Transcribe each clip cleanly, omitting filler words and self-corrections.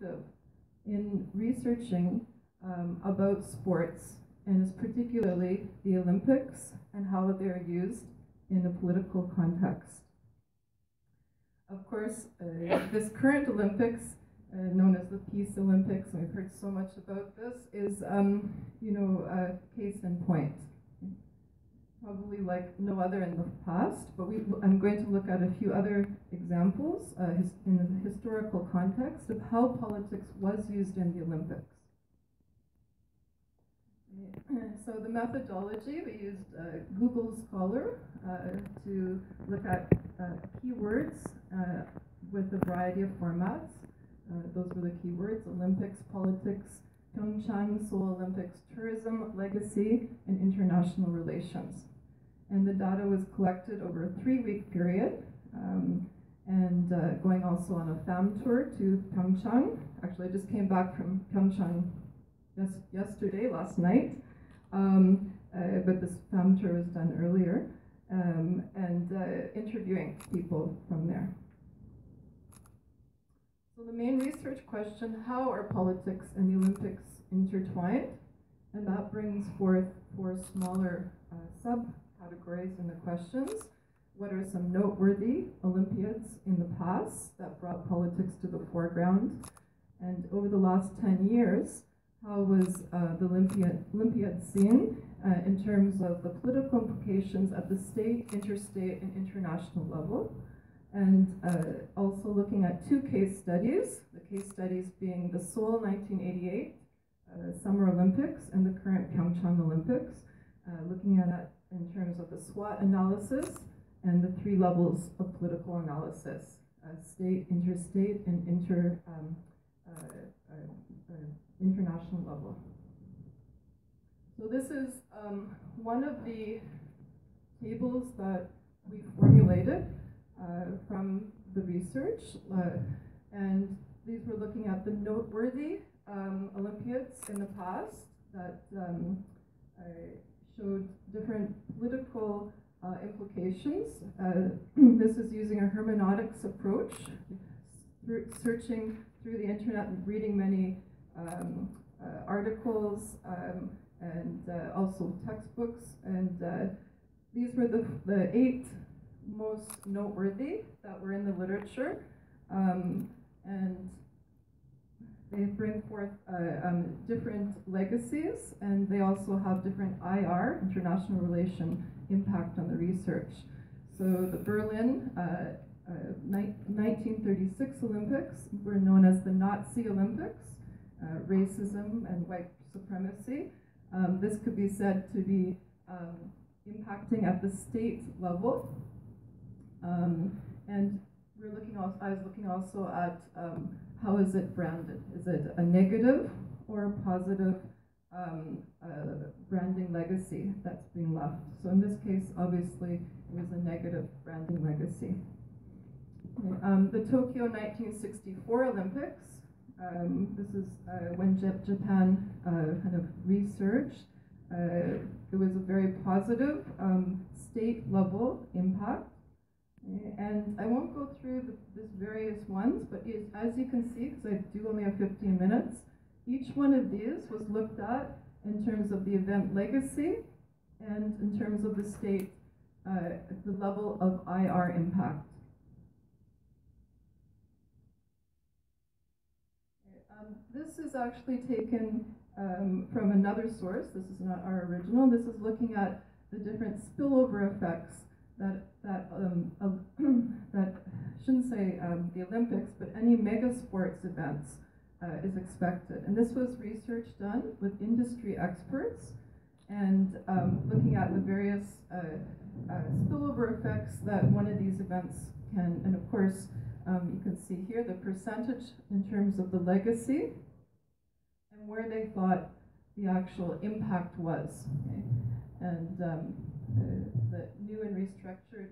active in researching about sports, and particularly the Olympics and how they're used in a political context. Of course, this current Olympics, known as the Peace Olympics, and we've heard so much about this, is, a case in point. Probably like no other in the past, but I'm going to look at a few other examples in the historical context of how politics was used in the Olympics. So the methodology, we used Google Scholar to look at keywords with a variety of formats. Those were the keywords: Olympics, politics, Pyeongchang, Seoul Olympics, tourism, legacy, and international relations. And the data was collected over a 3-week period, and going also on a FAM tour to Pyeongchang. Actually, I just came back from Pyeongchang yesterday, last night, but this FAM tour was done earlier, and interviewing people from there. So the main research question: how are politics and the Olympics intertwined? And that brings forth 4 smaller subcategories in the questions. What are some noteworthy Olympiads in the past that brought politics to the foreground? And over the last 10 years, how was the Olympiad seen in terms of the political implications at the state, interstate, and international level? And also looking at 2 case studies, the case studies being the Seoul 1988 Summer Olympics and the current Pyeongchang Olympics, looking at it in terms of the SWOT analysis and the 3 levels of political analysis: state, interstate, and international level. So this is one of the tables that we formulated from the research, and these were looking at the noteworthy Olympiads in the past that showed different political implications. This is using a hermeneutics approach, searching through the internet and reading many articles and also textbooks, and these were the 8 most noteworthy that were in the literature, and they bring forth different legacies, and they also have different IR, international relation, impact on the research. So the Berlin 1936 Olympics were known as the Nazi Olympics, racism and white supremacy. This could be said to be impacting at the state level. And I was looking also at how is it branded? Is it a negative or a positive branding legacy that's being left? So in this case, obviously, it was a negative branding legacy. The Tokyo 1964 Olympics, this is when Japan kind of researched. It was a very positive state-level impact. And I won't go through these various ones, but as you can see, because I do only have 15 minutes, each one of these was looked at in terms of the event legacy and in terms of the state, the level of IR impact. This is actually taken from another source. This is not our original. This is looking at the different spillover effects that shouldn't say the Olympics, but any mega sports events is expected. And this was research done with industry experts and looking at the various spillover effects that one of these events can, and of course, you can see here the percentage in terms of the legacy and where they thought the actual impact was. Okay? And the new and restructured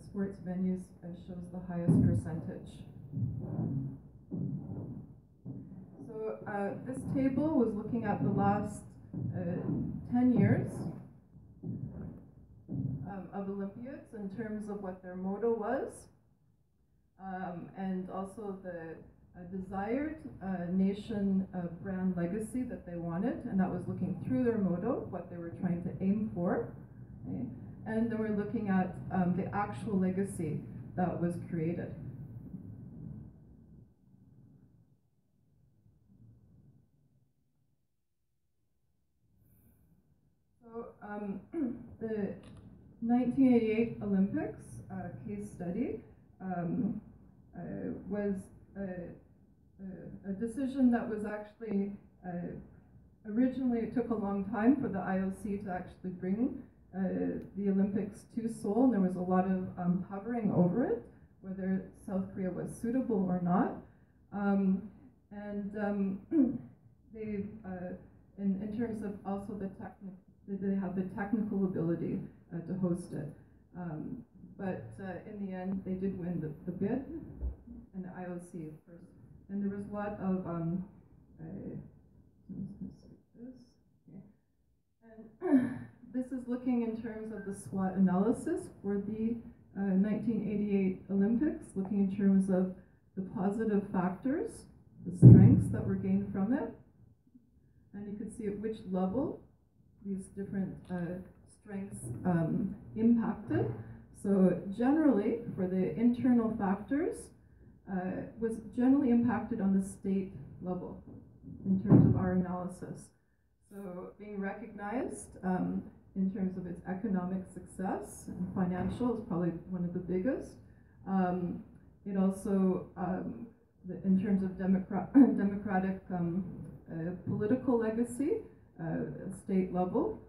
sports venues shows the highest percentage. So this table was looking at the last 10 years of Olympiads in terms of what their motto was, and also the desired nation brand legacy that they wanted, and that was looking through their motto, what they were trying to aim for. Okay? And then we're looking at the actual legacy that was created. So the 1988 Olympics case study was a decision that was actually originally, it took a long time for the IOC to actually bring the Olympics to Seoul, and there was a lot of hovering over it, whether South Korea was suitable or not. They, in terms of also they have the technical ability to host it. But in the end, they did win the bid, and the IOC first. And there was a lot of this is looking in terms of the SWOT analysis for the 1988 Olympics, looking in terms of the positive factors, the strengths that were gained from it. And you could see at which level these different strengths impacted. So generally, for the internal factors, was generally impacted on the state level in terms of our analysis. So being recognized in terms of its economic success, and financial is probably one of the biggest. It also, in terms of democratic political legacy, state level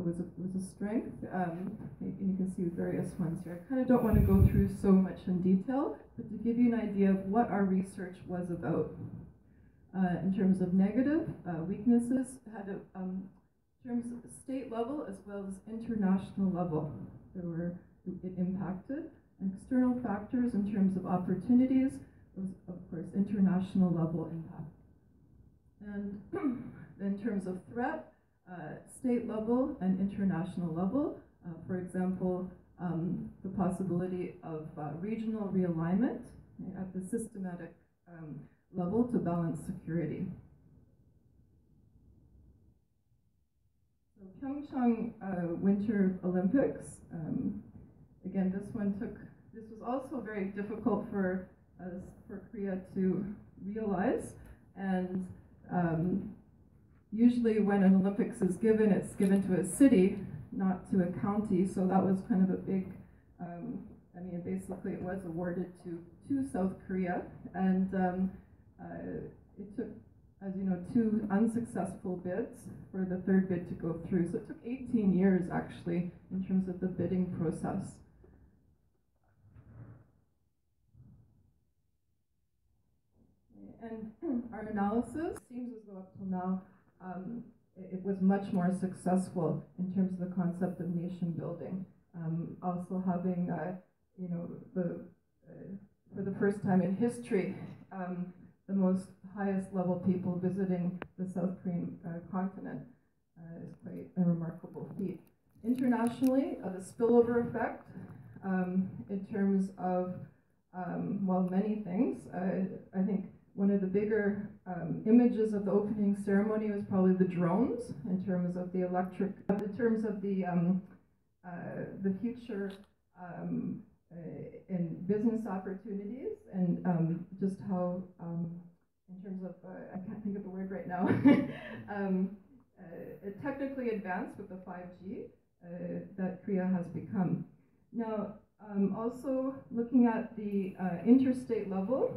was a strength. And you can see various ones here. I kind of don't want to go through so much in detail, but to give you an idea of what our research was about. In terms of negative weaknesses, had in terms of state level as well as international level, it impacted. And external factors in terms of opportunities was, of course, international level impact. And in terms of threat, state level and international level, for example, the possibility of regional realignment at the systematic level to balance security. So Pyeongchang Winter Olympics, again, this was also very difficult for Korea to realize, and usually when an Olympics is given, it's given to a city, not to a county, so that was kind of a big, I mean, basically it was awarded to South Korea, and it took, as you know, 2 unsuccessful bids for the 3rd bid to go through, so it took 18 years actually in terms of the bidding process. And our analysis seems as though up till now it was much more successful in terms of the concept of nation building. Also having, you know, for the first time in history, the most highest level people visiting the South Korean continent is quite a remarkable feat. Internationally, the spillover effect in terms of, well, many things. I think one of the bigger images of the opening ceremony was probably the drones in terms of the in terms of the future in business opportunities, and just how, in terms of, I can't think of the word right now, technically advanced with the 5G that Korea has become. Now, also looking at the interstate level,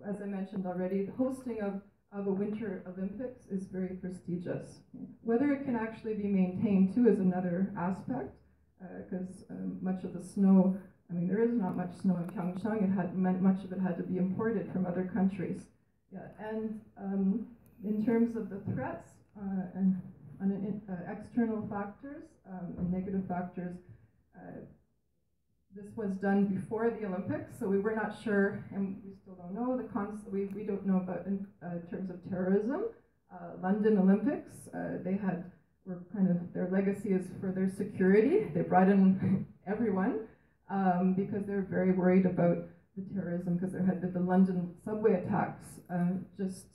as I mentioned already, the hosting of a Winter Olympics is very prestigious. Whether it can actually be maintained too is another aspect, because much of the snow, I mean, there is not much snow in Pyeongchang. Much of it had to be imported from other countries. Yeah, and in terms of the threats and external factors and negative factors, this was done before the Olympics, so we were not sure, and we still don't know we don't know about in terms of terrorism. London Olympics, were kind of, their legacy is for their security. They brought in everyone because they're very worried about the terrorism, because there had been the London subway attacks just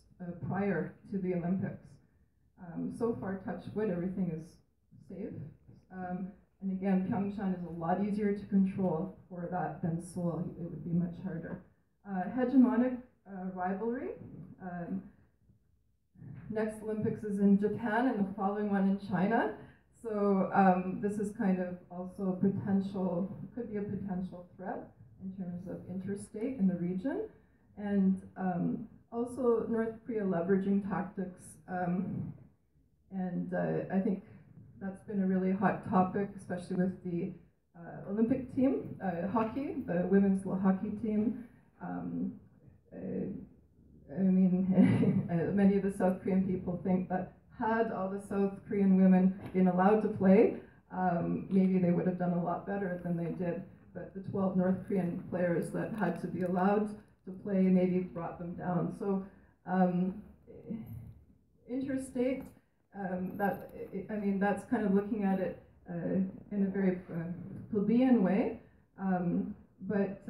prior to the Olympics. So far, touch wood, everything is safe. And again, Pyeongchang is a lot easier to control for that than Seoul. It would be much harder. Hegemonic rivalry. Next Olympics is in Japan and the following one in China. So this is kind of also a potential, could be a potential threat in terms of interstate in the region. And also North Korea leveraging tactics. I think that's been a really hot topic, especially with the Olympic team, hockey, the women's hockey team. I mean, many of the South Korean people think that had all the South Korean women been allowed to play, maybe they would have done a lot better than they did. But the 12 North Korean players that had to be allowed to play maybe brought them down. So interstate, that's kind of looking at it in a very plebeian way. But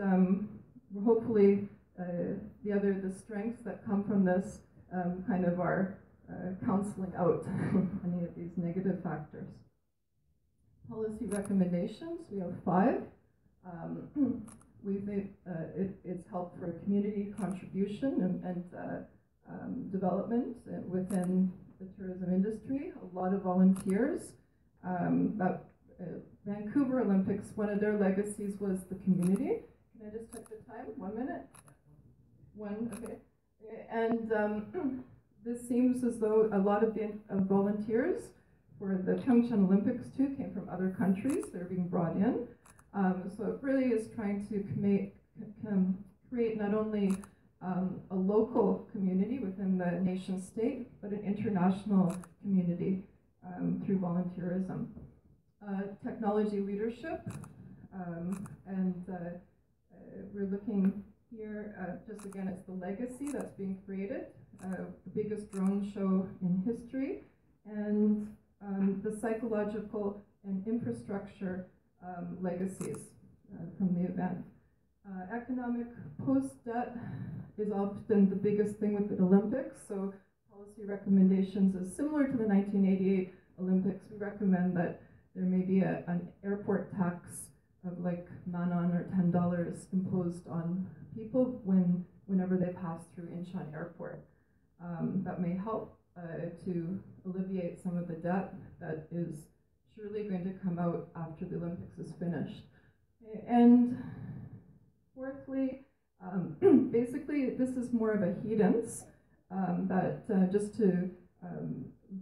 hopefully the strengths that come from this kind of are counseling out any of these negative factors. Policy recommendations, we have 5. We've made, it's helped for community contribution and development within the tourism industry, a lot of volunteers. Vancouver Olympics, one of their legacies was the community. Can I just check the time? 1 minute? Okay. And this seems as though a lot of the volunteers for the Pyeongchang Olympics too came from other countries. They're being brought in. So it really is trying to create not only a local community within the nation state, but an international community through volunteerism. Technology leadership, we're looking here, just again, it's the legacy that's being created, the biggest drone show in history, and the psychological and infrastructure legacies from the event. Economic post-debt is often the biggest thing with the Olympics, so policy recommendations is similar to the 1988 Olympics. We recommend that there may be an airport tax of like manon or $10 imposed on people whenever they pass through Incheon Airport. That may help to alleviate some of the debt that is surely going to come out after the Olympics is finished. And fourthly, basically this is more of a hedons that just to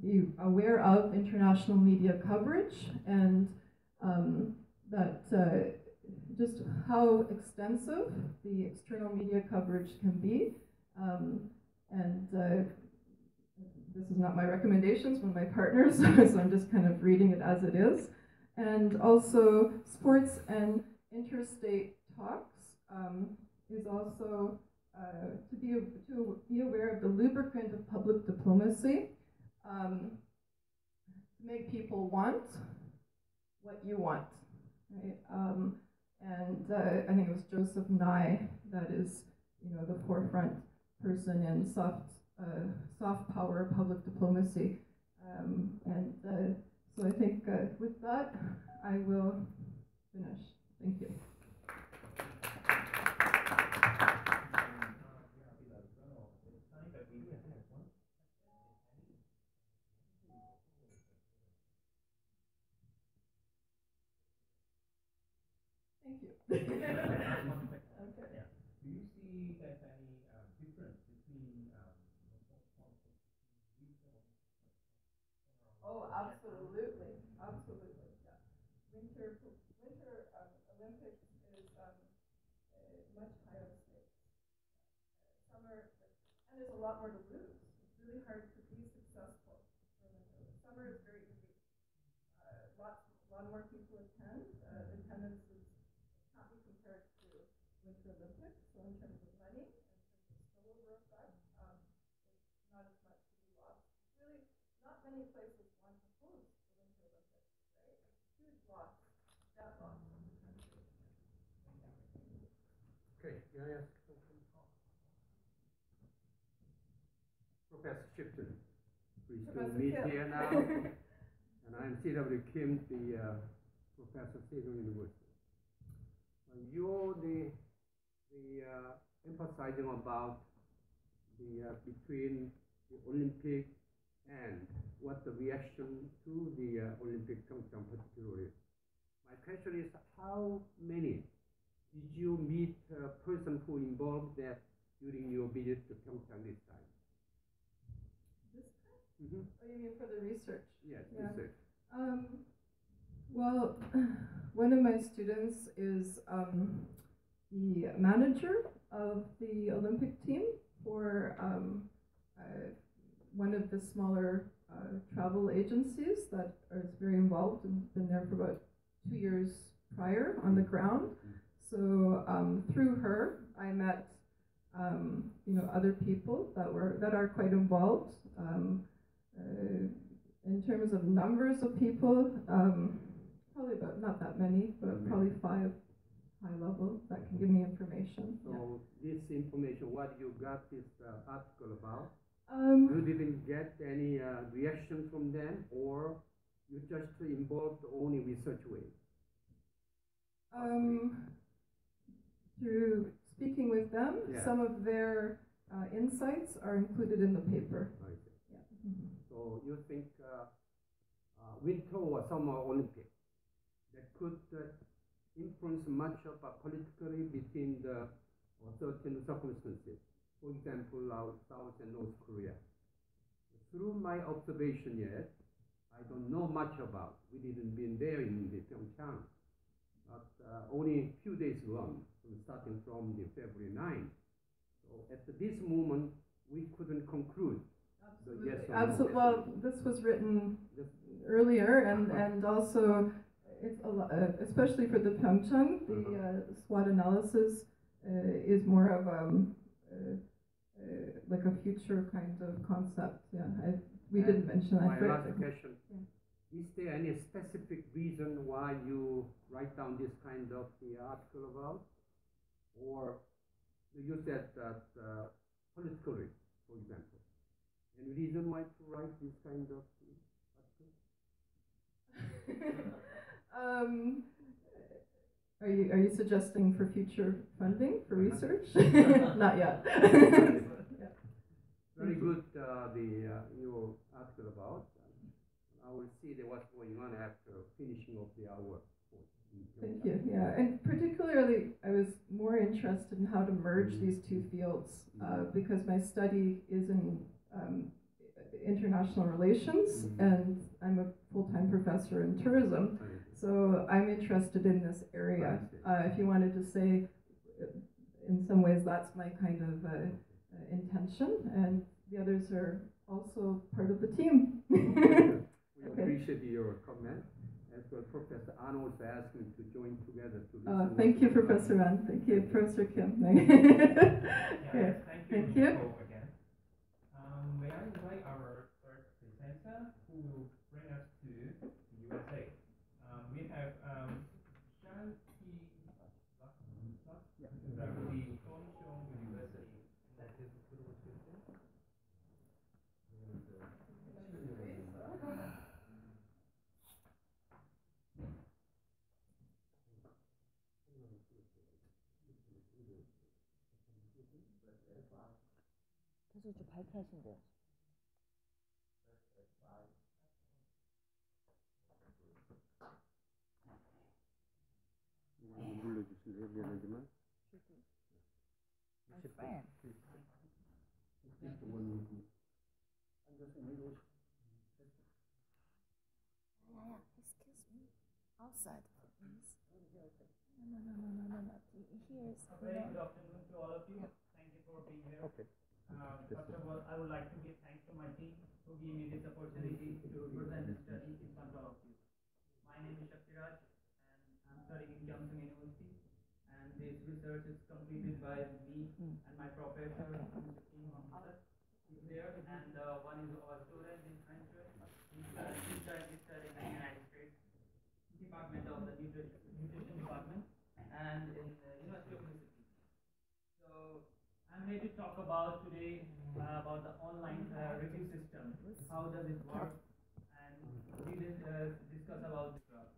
be aware of international media coverage and just how extensive the external media coverage can be. This is not my recommendations from my partners, so I'm just kind of reading it as it is. And also sports and interstate talks is also to be aware of the lubricant of public diplomacy, to make people want what you want. Right? I think it was Joseph Nye that is, the forefront person in soft power public diplomacy. So I think with that, I will finish. Thank you. Thank you. Okay. Yeah. Do you see there's any difference between Oh, absolutely, absolutely. Yeah. Winter Olympics is much higher stakes. Summer, and there's a lot more to lose. It's really hard to be successful for Winter. Summer is very easy. A lot more people attend. Attendance is can't be compared to Winter Olympics. So in terms of money, in terms of spillover effect, there's not as much to be lost. Really, not many places want to host the Winter Olympics, right? It's a huge loss, that loss in the country. Okay, Professor Shipton. Pleased to Professor meet Kim. here now. And I'm C.W. Kim, the professor of Sejong University. You're emphasizing about the between the Olympic and what the reaction to the Olympic Pyeongchang particularly. My question is, how many did you meet a person who involved that during your visit to Pyeongchang this time? This time? Oh, you mean for the research? Yes, Yeah. research. Well, one of my students is the manager of the Olympic team for one of the smaller travel agencies that is very involved and been there for about 2 years prior on the ground. So through her, I met other people that are quite involved. In terms of numbers of people, probably about not that many, but probably 5 high level that can give me information. So this information, what you got this article about, Yeah. you didn't get any reaction from them, or you just involved only research way? Through speaking with them, Yeah. some of their insights are included in the paper. I see. Yeah. So you think Winter or Summer Olympic that could influence much of politically between the certain circumstances? For example, South and North Korea. Through my observation yet, I don't know much about. We didn't been there in the Pyeongchang, but only a few days long, starting from the February 9th. So at this moment, we couldn't conclude. Absolutely. Yes or Absolutely. no. Well, this was written earlier, and also it's a lot, especially for the Pyeongchang, the SWOT analysis is more of like a future kind of concept. Yeah, we didn't mention that. My last question: is there any specific reason why you write down this kind of the article about, or you said that politically, for example? Any reason why to write this kind of article? Are you suggesting for future funding for research? Not yet. Very good. Your article about. I will see what's going on after finishing of the hour. Thank you. Yeah, and particularly, I was more interested in how to merge these two fields because my study is in international relations, and I'm a full-time professor in tourism. So I'm interested in this area. If you wanted to say, in some ways, that's my kind of intention, and the others are also part of the team. We appreciate your comment. As well, Professor An also asked me to join together to listen. Thank you, Professor An. Thank you, Professor Kim. Okay. Thank you. Again. May I invite our third presenter who will bring us to the USA. We have Shanti from the Chongcheong University. That is 계속 좀 발표하신대요. 눌러주실래요? 미안하지만. My friend. Excuse me. Outside, please. No. Here is. very good afternoon to all of you. Thank you for being here. Okay. First of all, I would like to give thanks to my team who gave me this opportunity to present this study in front of you. My name is Shaktiraj, and I'm studying in Gyeongsang University. And this research is completed by me and my professor, Mr. Kim Hong-suk, is there, and one is our student in French. He's currently studying in the United States Department of the Nutrition Department and in the University of Mississippi. So I'm here to talk about today about the online review system. How does it work? And we will discuss about this graph.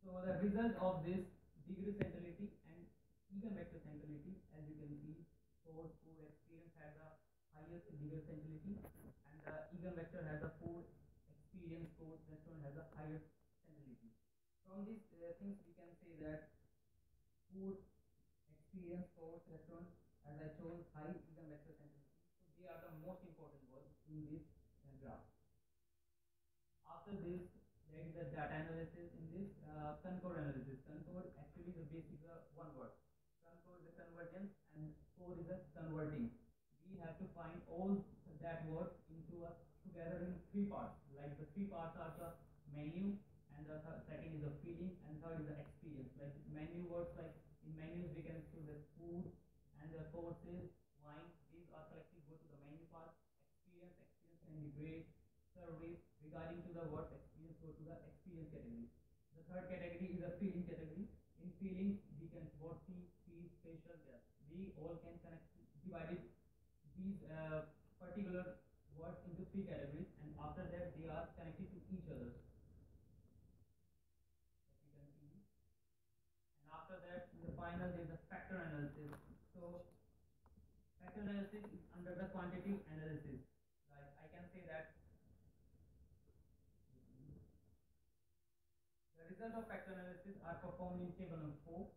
So the result of this degree centrality and eigenvector centrality, as you can see, four experience has the highest degree centrality, and the eigenvector has the four experience score restaurant has the highest centrality. From these things we can say that four experience score restaurant, as I chose, high eigenvector centrality. So they are the most important ones in this graph. After this, there is the data analysis in this concord analysis. Concord actually the basic one word. Concord is the convergence and core is the converting. We have to find all that word into a together in three parts. Like the three parts are the menu, and the second is the feeling, and third is the experience. Like menu words, like in menus we can choose the food and the courses, wine. These are collectively go to the menu part. Experience can be great. Service, regarding to the word experience, go to the experience category. The third category is the feeling category. In feelings, we can worthy, peace, spatial, death. We all can connect, divided these particular words into three categories, and after that they are connected to each other. As you can see. And after that, in the final, there is a factor analysis. So, factor analysis is under the quantitative analysis. Like I can say that the result of factor analysis are performed in table number 4.